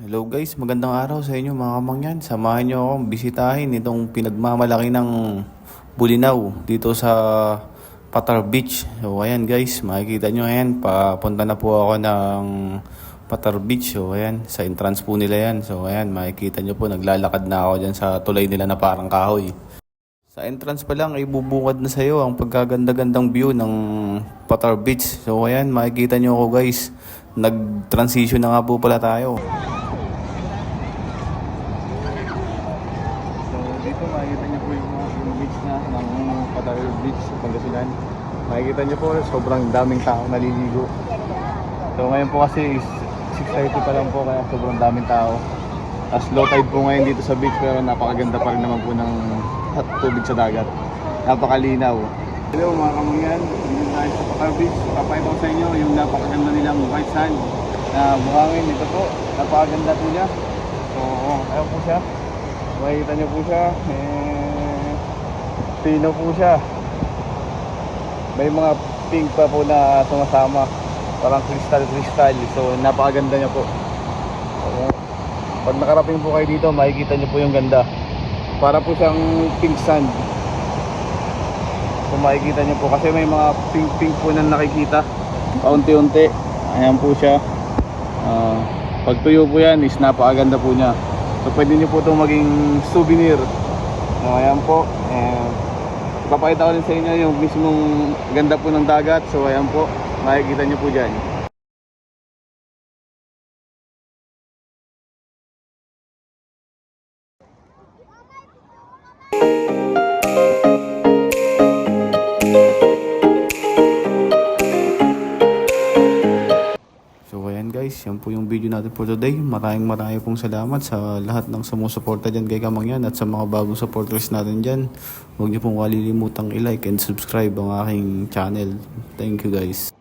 Hello guys, magandang araw sa inyo mga kamangyan. Samahan nyo akong bisitahin itong pinagmamalaki ng Bulinaw dito sa Patar Beach. So ayan guys, makikita nyo ayan, papunta na po ako ng Patar Beach. So ayan, sa entrance po nila yan. So ayan, makikita nyo po, naglalakad na ako dyan sa tulay nila na parang kahoy. Sa entrance pa lang ay bubungad na sa'yo ang pagkaganda-gandang view ng Patar Beach. So ayan, makikita nyo ako guys, nag-transition na nga po pala tayo. Dito makikita niyo po yung beach na ng Patar Beach sa Pangasinan. Makikita niyo po sobrang daming tao naliligo. So ngayon po kasi is 6:30 pa lang po, kaya sobrang daming tao. As low tide po ngayon dito sa beach, pero napakaganda pa rin naman po ng tubig sa dagat. Napakalinaw. Hello mga kamangyan, dito tayo sa Patar Beach. Papakita ko sa inyo yung napakaganda nilang white sand na buhangin. Ito po, napakaganda po niya. So ayun po siya. Makikita nyo po siya, pino po siya. May mga pink pa po na sumasama, parang crystal. So napakaganda niya po. Pag nakarating po kayo dito, makikita nyo po yung ganda. Para po siyang pink sand. So makikita nyo po kasi may mga pink po na nakikita paunti-unti. Ayan po siya. Pag tuyo po yan is napakaganda po niya. So pwede nyo po itong maging souvenir. So ayan po, ipapakita ko rin sa inyo yung mismong ganda po ng dagat. So ayan po, makikita nyo po dyan. So ayan guys, yan po yung video natin for today. Maraming pong salamat sa lahat ng sumusuporta dyan kay Kamangyan, at sa mga bagong supporters natin dyan. Huwag niyo pong kalilimutang i-like and subscribe ang aking channel. Thank you guys.